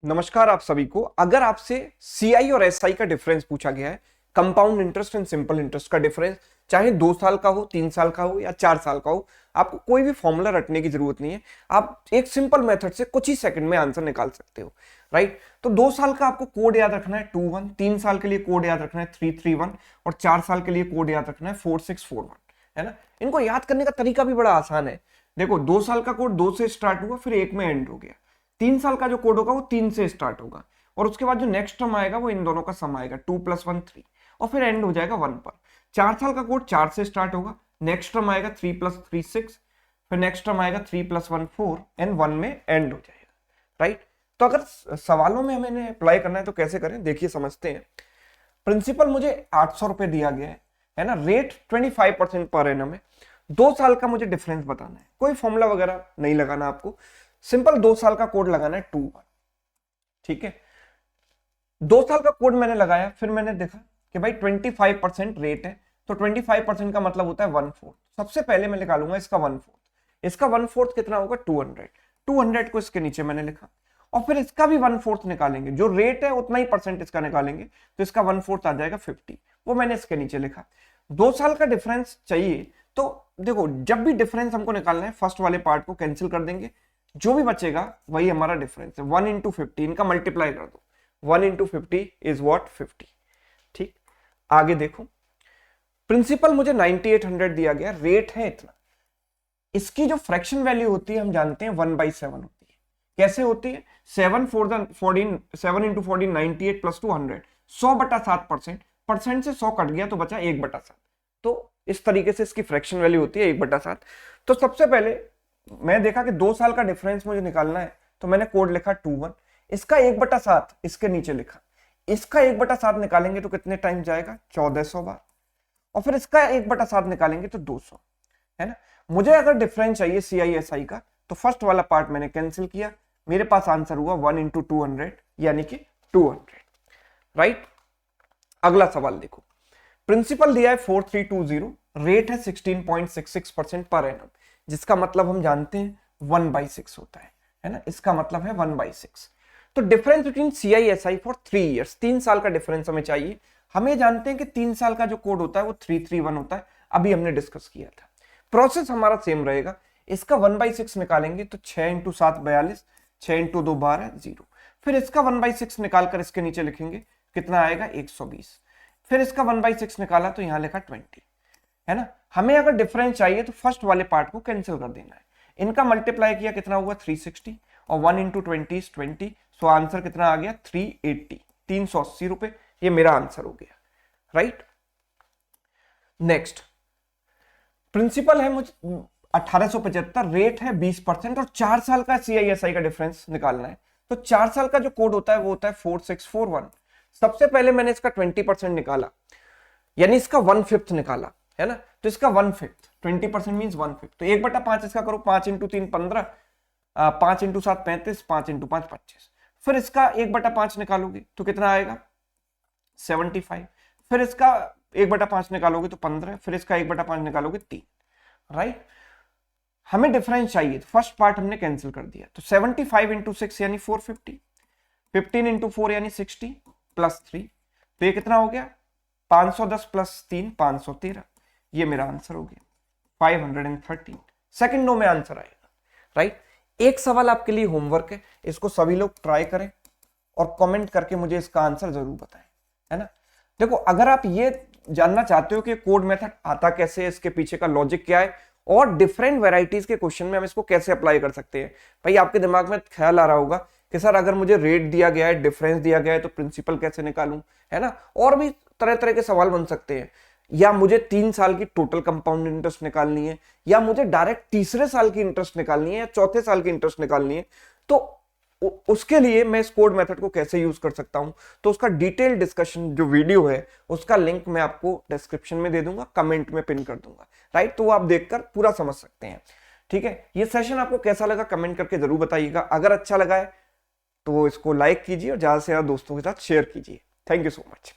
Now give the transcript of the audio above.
नमस्कार आप सभी को। अगर आपसे सीआई और एसआई का डिफरेंस पूछा गया है, compound interest and simple interest का डिफरेंस, चाहे 2 साल का हो, 3 साल का हो या 4 साल का हो, आपको कोई भी फॉर्मूला रटने की जरूरत नहीं है। आप एक सिंपल मेथड से कुछ ही सेकंड में आंसर निकाल सकते हो, राइट। तो 2 साल का आपको कोड याद रखना है 21, 3 साल के लिए कोड याद रखना है 331 और 4 साल के लिए कोड याद रखना है 4641, है ना। इनको याद करने का तरीका भी बड़ा आसान है। देखो, 2 साल का कोड 2 से स्टार्ट हुआ, फिर 1 में एंड हो गया। 3 साल का जो कोड होगा वो 3 से स्टार्ट होगा और उसके बाद जो नेक्स्ट टर्म आएगा वो इन दोनों का सम आएगा 2 + 1 3 और फिर एंड हो जाएगा 1 पर। 4 साल का कोड 4 से स्टार्ट होगा, नेक्स्ट टर्म आएगा 3 + 3 6, फिर नेक्स्ट टर्म आएगा 3 + 1 4 एंड 1 में एंड हो जाएगा, राइट। तो अगर सवालों में हमें अप्लाई करना है तो कैसे करें, देखिए समझते हैं। प्रिंसिपल मुझे 800 रुपए दिया गया है ना। रेट 25% पर एनम है। 2 साल का मुझे डिफरेंस बताना है। कोई फॉर्मूला वगैरह नहीं लगाना आपको, सिंपल 2 साल का कोड लगाना है 21, ठीक है। 2 साल का कोड मैंने लगाया, फिर मैंने देखा कि भाई 25% रेट है, तो 25% का मतलब होता है 1/4। सबसे पहले मैं निकालूंगा इसका 1/4। इसका 1/4 कितना होगा 200। 200 को इसके नीचे मैंने लिखा और फिर इसका भी 1/4 निकालेंगे। जो रेट है उतना ही परसेंट इसका निकालेंगे, तो इसका 1/4 आ जाएगा 50, वो मैंने इसके नीचे लिखा। 2 साल का डिफरेंस चाहिए, तो देखो जब भी डिफरेंस हमको निकालना है फर्स्ट वाले पार्ट को कैंसिल कर देंगे, जो भी बचेगा वही हमारा डिफरेंस है। 1 × 50, इनका मल्टीप्लाई कर दो। 1 × 50 इज व्हाट 50, ठीक। आगे देखो, प्रिंसिपल मुझे 9800 दिया गया, रेट है इतना। इसकी जो फ्रैक्शन वैल्यू होती है हम जानते हैं 1/7 होती है। कैसे होती है? 7 × 14 98 + 200, 100/7%। परसेंट से 100 कट गया तो बचा 1/7। तो इस तरीके से इसकी फ्रैक्शन वैल्यू होती है 1/7। तो सबसे पहले मैं देखा कि 2 साल का डिफरेंस मुझे निकालना है, तो मैंने कोड लिखा 21। इसका 1/7 इसके नीचे लिखा। इसका 1/7 निकालेंगे तो कितने टाइम जाएगा 1400 बार, और फिर इसका 1/7 निकालेंगे तो 200, है ना। मुझे अगर डिफरेंस चाहिए CISI का, तो फर्स्ट वाला पार्ट मैंने कैंसिल किया, मेरे पास आंसर हुआ 1 × 200 यानी कि 200, राइट। अगला सवाल देखो, प्रिंसिपल दिया है 4320, रेट है 16.66% पर एनम, जिसका मतलब हम जानते हैं 1/6 होता है ना। इसका मतलब है 1/6। तो difference between CISI for 3 years, 3 साल का डिफरेंस हमें चाहिए। हमें जानते हैं कि 3 साल का जो कोड होता है वो 331 होता है, अभी हमने डिस्कस किया था। प्रोसेस हमारा सेम रहेगा। इसका 1/6 निकालेंगे तो 6 × 7 42, 6 × 2 12 0। फिर इसका 1/6 निकालकर इसके नीचे लिखेंगे, कितना आएगा 120। फिर इसका 1/6 निकाला तो यहां लिखा 20, है ना। हमें अगर डिफरेंस चाहिए तो फर्स्ट वाले पार्ट को कैंसिल कर देना है। इनका मल्टीप्लाई किया कितना हुआ 360 और 1 × 20 is 20, सो आंसर कितना आ गया 380, 380 रुपए। ये मेरा आंसर हो गया, राइट। नेक्स्ट, प्रिंसिपल है मुझे 1875, रेट है 20% और 4 साल का CISI का डिफरेंस निकालना है। तो 4 साल का जो कोड होता है वो होता है 4641। सबसे पहले मैंने इसका 20% निकाला, यानी इसका 1/5 निकाला, है ना। तो इसका 1/5, 20% मींस 1/5। तो 1/5 इसका करो, 5 × 3 15, 5 × 7 35, 5 × 5 25। फिर इसका 1/5 निकालोगे तो कितना आएगा 75। फिर इसका 1/5 निकालोगे तो 15, फिर इसका 1/5 निकालोगे 3, राइट। हमें डिफरेंस चाहिए, तो फर्स्ट पार्ट हमने कैंसिल कर दिया। तो 75 × 6 यानी 450, 15 × 4 यानी 60 + 3, तो ये कितना हो गया 510 + 3 513। ये मेरा आंसर हो गया 513। सेकंड नो में आंसर आएगा, राइट। एक सवाल आपके लिए होमवर्क है, इसको सभी लोग ट्राई करें और कमेंट करके मुझे इसका आंसर जरूर बताएं, है ना। देखो, अगर आप ये जानना चाहते हो कि कोड मेथड आता कैसे है, इसके पीछे का लॉजिक क्या है और डिफरेंट वेराइटीज के क्वेश्चन में हम इसको कैसे अप्लाई कर सकते हैं, भाई आपके दिमाग में ख्याल आ रहा होगा कि सर अगर मुझे रेट दिया गया है, डिफरेंस दिया गया है, तो प्रिंसिपल कैसे निकालूं, है ना। और भी तरह तरह के सवाल बन सकते हैं, या मुझे 3 साल की टोटल कंपाउंड इंटरेस्ट निकालनी है, या मुझे डायरेक्ट तीसरे साल की इंटरेस्ट निकालनी है, या चौथे साल की इंटरेस्ट निकालनी है, तो उसके लिए मैं इस कोड मेथड को कैसे यूज कर सकता हूं, तो उसका डिटेल डिस्कशन जो वीडियो है उसका लिंक मैं आपको डिस्क्रिप्शन में दे दूंगा, कमेंट में पिन कर दूंगा, राइट। तो आप देखकर पूरा समझ सकते हैं, ठीक है। ये सेशन आपको कैसा लगा कमेंट करके जरूर बताइएगा। अगर अच्छा लगा है तो इसको लाइक कीजिए और ज्यादा से ज्यादा दोस्तों के साथ शेयर कीजिए। Thank you so much.